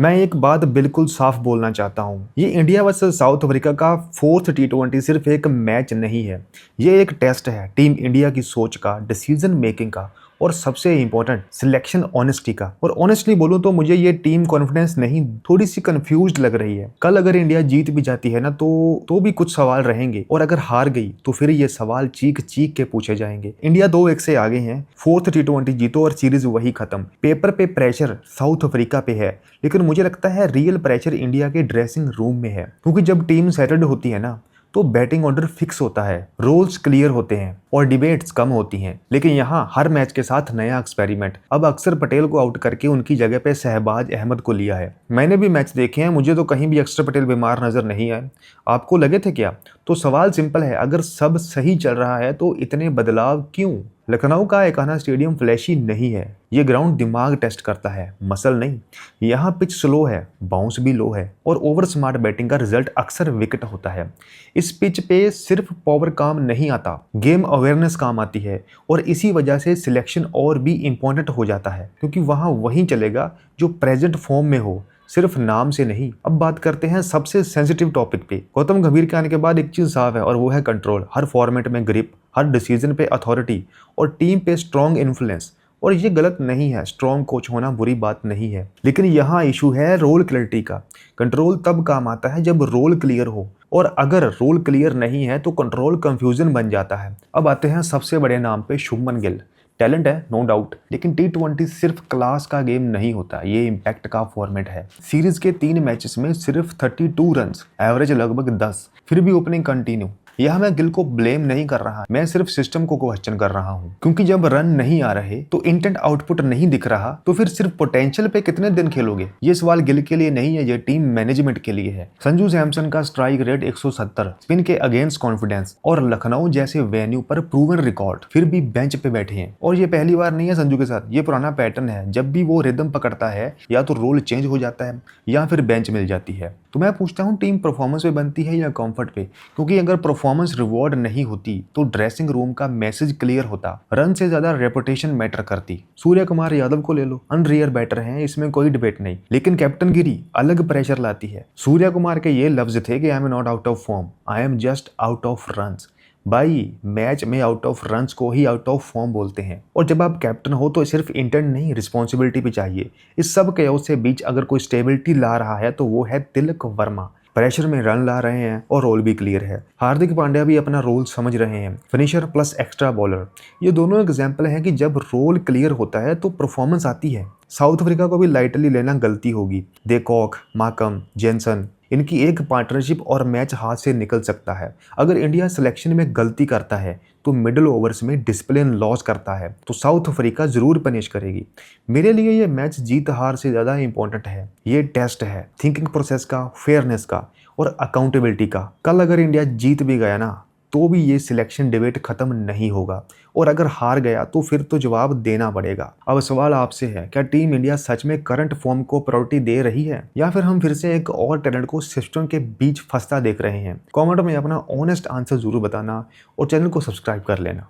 मैं एक बात बिल्कुल साफ बोलना चाहता हूँ। ये इंडिया वर्सेस साउथ अफ्रीका का फोर्थ टी20 सिर्फ एक मैच नहीं है। ये एक टेस्ट है टीम इंडिया की सोच का, डिसीजन मेकिंग का और सबसे इंपॉर्टेंट सिलेक्शन ऑनेस्टी का। और ऑनेस्टली बोलूँ तो मुझे ये टीम कॉन्फिडेंस नहीं, थोड़ी सी कंफ्यूज्ड लग रही है। कल अगर इंडिया जीत भी जाती है ना तो भी कुछ सवाल रहेंगे, और अगर हार गई तो फिर ये सवाल चीख चीख के पूछे जाएंगे। इंडिया 2-1 से आगे हैं, फोर्थ टी20 जीतो और सीरीज वही खत्म। पेपर पे प्रेशर साउथ अफ्रीका पे है, लेकिन मुझे लगता है रियल प्रेशर इंडिया के ड्रेसिंग रूम में है। क्योंकि जब टीम सेटल्ड होती है ना तो बैटिंग ऑर्डर फिक्स होता है, रोल्स क्लियर होते हैं और डिबेट्स कम होती हैं। लेकिन यहाँ हर मैच के साथ नया एक्सपेरिमेंट। अब अक्सर पटेल को आउट करके उनकी जगह पे शहबाज अहमद को लिया है। मैंने भी मैच देखे हैं, मुझे तो कहीं भी अक्षर पटेल बीमार नजर नहीं आए। आपको लगे थे क्या? तो सवाल सिंपल है, अगर सब सही चल रहा है तो इतने बदलाव क्यों? लखनऊ का एकाना स्टेडियम फ्लैशी नहीं है। ये ग्राउंड दिमाग टेस्ट करता है, मसल नहीं। यहाँ पिच स्लो है, बाउंस भी लो है और ओवर स्मार्ट बैटिंग का रिजल्ट अक्सर विकेट होता है। इस पिच पे सिर्फ पावर काम नहीं आता, गेम अवेयरनेस काम आती है। और इसी वजह से सिलेक्शन और भी इंपॉर्टेंट हो जाता है, क्योंकि वहाँ वही चलेगा जो प्रेजेंट फॉर्म में हो, सिर्फ नाम से नहीं। अब बात करते हैं सबसे सेंसिटिव टॉपिक पे। गौतम गंभीर के आने के बाद एक चीज साफ है, और वो है कंट्रोल। हर फॉर्मेट में ग्रिप, हर डिसीजन पे अथॉरिटी और टीम पे स्ट्रॉन्ग इन्फ्लुएंस। और ये गलत नहीं है, स्ट्रॉन्ग कोच होना बुरी बात नहीं है, लेकिन यहाँ इशू है रोल क्लैरिटी का। कंट्रोल तब काम आता है जब रोल क्लियर हो, और अगर रोल क्लियर नहीं है तो कंट्रोल कंफ्यूजन बन जाता है। अब आते हैं सबसे बड़े नाम पे, शुभमन गिल। टैलेंट है नो डाउट, लेकिन टी20 सिर्फ क्लास का गेम नहीं होता, ये इम्पैक्ट का फॉर्मेट है। सीरीज के 3 मैचेस में सिर्फ 32 रन्स, एवरेज लगभग 10, फिर भी ओपनिंग कंटिन्यू। यह मैं गिल को ब्लेम नहीं कर रहा, मैं सिर्फ सिस्टम को क्वेश्चन कर रहा हूँ। क्योंकि जब रन नहीं आ रहे तो इंटेंट आउटपुट नहीं दिख रहा, तो फिर सिर्फ पोटेंशियल पे कितने दिन खेलोगे? ये सवाल गिल के लिए नहीं है, ये टीम मैनेजमेंट के लिए है। संजू सैमसन का स्ट्राइक रेट 170, स्पिन के अगेंस्ट कॉन्फिडेंस और लखनऊ जैसे वेन्यू पर प्रूवन रिकॉर्ड, फिर भी बेंच पे बैठे हैं। और ये पहली बार नहीं है संजू के साथ, ये पुराना पैटर्न है। जब भी वो रिदम पकड़ता है या तो रोल चेंज हो जाता है या फिर बेंच मिल जाती है। तो मैं पूछता हूँ, टीम परफॉर्मेंस पे बनती है या कंफर्ट पे? क्योंकि अगर परफॉर्मेंस रिवॉर्ड नहीं होती तो ड्रेसिंग रूम का मैसेज क्लियर होता, रन से ज्यादा रेपुटेशन मैटर करती। सूर्य कुमार यादव को ले लो, अनरियर बैटर हैं, इसमें कोई डिबेट नहीं, लेकिन कैप्टन गिरी अलग प्रेशर लाती है। सूर्य कुमार के ये लफ्ज थे कि I am not out of form, I am just out of runs. भाई, मैच में आउट ऑफ रन्स को ही आउट ऑफ फॉर्म बोलते हैं। और जब आप कैप्टन हो तो सिर्फ इंटेंट नहीं, रिस्पॉन्सिबिलिटी भी चाहिए। इस सब केओस से बीच अगर कोई स्टेबिलिटी ला रहा है तो वो है तिलक वर्मा। प्रेशर में रन ला रहे हैं और रोल भी क्लियर है। हार्दिक पांड्या भी अपना रोल समझ रहे हैं, फिनिशर प्लस एक्स्ट्रा बॉलर। ये दोनों एग्जाम्पल हैं कि जब रोल क्लियर होता है तो परफॉर्मेंस आती है। साउथ अफ्रीका को भी लाइटली लेना गलती होगी। दे कॉक, माकम, जेनसन, इनकी एक पार्टनरशिप और मैच हाथ से निकल सकता है। अगर इंडिया सिलेक्शन में गलती करता है तो मिडिल ओवर्स में डिसिप्लिन लॉस करता है तो साउथ अफ्रीका जरूर पनिश करेगी। मेरे लिए ये मैच जीत हार से ज़्यादा इंपॉर्टेंट है। ये टेस्ट है थिंकिंग प्रोसेस का, फेयरनेस का और अकाउंटेबिलिटी का। कल अगर इंडिया जीत भी गया ना तो भी ये सिलेक्शन डिबेट खत्म नहीं होगा, और अगर हार गया तो फिर तो जवाब देना पड़ेगा। अब सवाल आपसे है, क्या टीम इंडिया सच में करंट फॉर्म को प्रायोरिटी दे रही है, या फिर हम फिर से एक और टैलेंट को सिस्टम के बीच फंसता देख रहे हैं? कमेंट में अपना ऑनेस्ट आंसर जरूर बताना और चैनल को सब्सक्राइब कर लेना।